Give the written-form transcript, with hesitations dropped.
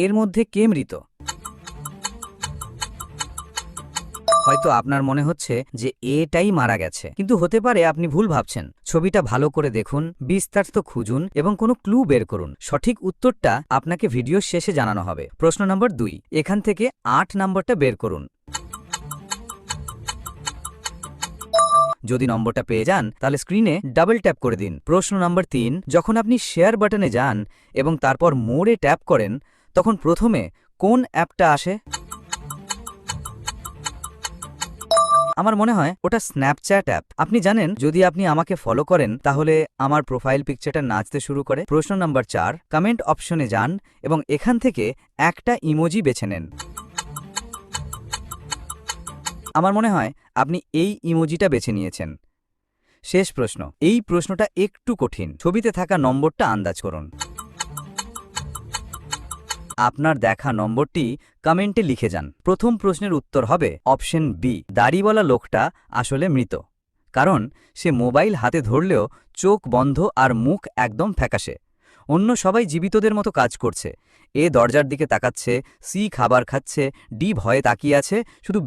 এর মধ্যে কে মৃত? হয়তো আপনার মনে হচ্ছে যে এটাই মারা গেছে, কিন্তু হতে পারে আপনি ভুল ভাবছেন। ছবিটা ভালো করে দেখুন, বিস্তারিত খুঁজুন এবং কোনো ক্লু বের করুন। সঠিক উত্তরটা আপনাকে ভিডিওর শেষে জানানো হবে। প্রশ্ন নম্বর 2, এখান থেকে 8 নম্বরটা বের করুন। যদি নম্বরটা পেয়ে যান তাহলে স্ক্রিনে ডাবল ট্যাপ করে দিন। প্রশ্ন নম্বর 3, যখন আপনি শেয়ার বাটনে যান এবং তারপর মোড়ে ট্যাপ করেন, তখন প্রথমে কোন অ্যাপটা আসে? আমার মনে হয় ওটা স্ন্যাপচ্যাট অ্যাপ। আপনি জানেন, যদি আপনি আমাকে ফলো করেন তাহলে আমার প্রোফাইল পিকচারটা নাচতে শুরু করে। প্রশ্ন নম্বর 4, কমেন্ট অপশনে যান এবং এখান থেকে একটা ইমোজি বেছে নেন। আমার মনে হয় আপনি এই ইমোজিটা বেছে নিয়েছেন। শেষ প্রশ্ন, এই প্রশ্নটা একটু কঠিন। ছবিতে থাকা নম্বরটা আন্দাজ করুন। আপনার দেখা নম্বরটি কমেন্টে লিখে যান। প্রথম প্রশ্নের উত্তর হবে অপশন বি, দাড়িওয়ালা লোকটা আসলে মৃত, কারণ সে মোবাইল হাতে ধরলেও চোখ বন্ধ আর মুখ একদম ফ্যাকাশে। অন্য সবাই জীবিতদের মতো কাজ করছে। এ দরজার দিকে তাকাচ্ছে, সি খাবার খাচ্ছে, ডি ভয়ে তাকিয়ে আছে, শুধু